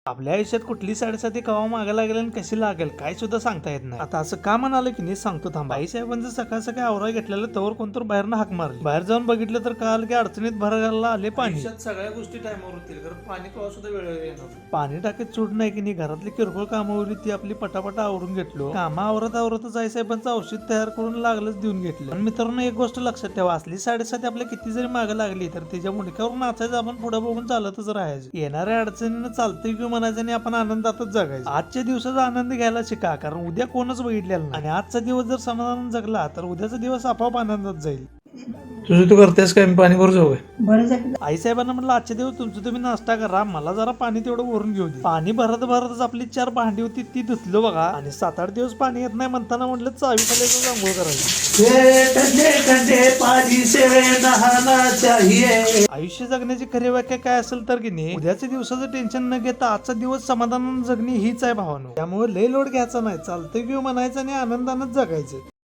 आपल्या आयुष्यात कुठली साडेसाती कवा मागे लागेल आणि कशी लागेल काय सुद्धा सांगता येत नाही. आता असं का म्हणाले की नाही सांगतो थांबा. आई साहेबांचं सकाळ सकाळी आवरा घेतलेलं तवर कोणतर बाहेरनं हाक मारली. बाहेर जाऊन बघितलं तर कळाल की अडचणीत भरायला आले पाणी. आयुष्यात सगळ्या गोष्टी टाइमवर होतील कारण पाणी कवा सुद्धा वेळेवर येणार. पाणी टाकीत सूट नाही की नाही. घरातली किरकोळ कामं होती ती आपली पटापटा आवरून घेतलो. कामं आवरतच आई साहेबांचं औषध तयार करून लागलंच देऊन घेतलं. पण मित्रांनो एक गोष्ट लक्षात ठेवा, असली साडेसाती आपल्या किती जरी मागे लागली तर त्याच्या मुंडक्यावर नाचायचं, आपण पुढे बघून चालतच राहायचं. येणाऱ्या अडचणीनं चालतंय किंवा म्हणायचं आणि आपण आनंदातच जगायचं. आजच्या दिवसाचा आनंद घ्यायला शिका कारण उद्या कोणच बघितलेला नाही आणि आजचा दिवस जर समाधान जगला तर उद्याचा दिवस आपोआप आनंदात जाईल. तुझं तू करतेस काय? मी पाणी भरू जाऊ काय? आई साहेबांना म्हटलं आजच्या दिवस तुमचं तुम्ही नाश्ता करा, मला जरा पाणी तेवढं भरून घेऊ दे. पाणी भरतच आपली 4 भांडी होती ती धुतलो बघा. आणि 7-8 दिवस पाणी येत नाही म्हणताना म्हटलं चावी खाली आंघोळ करायची. आयुष्य जगण्याची खरी व्याख्या काय असेल तर की नाही, उद्याच्या दिवसाचं टेन्शन न घेता आजचा दिवस समाधानानं जगणे हीच आहे भावानो. त्यामुळे लय लोड घ्यायचा नाही, चालतंय किंवा म्हणायचं आणि आनंदानंच जगायचं.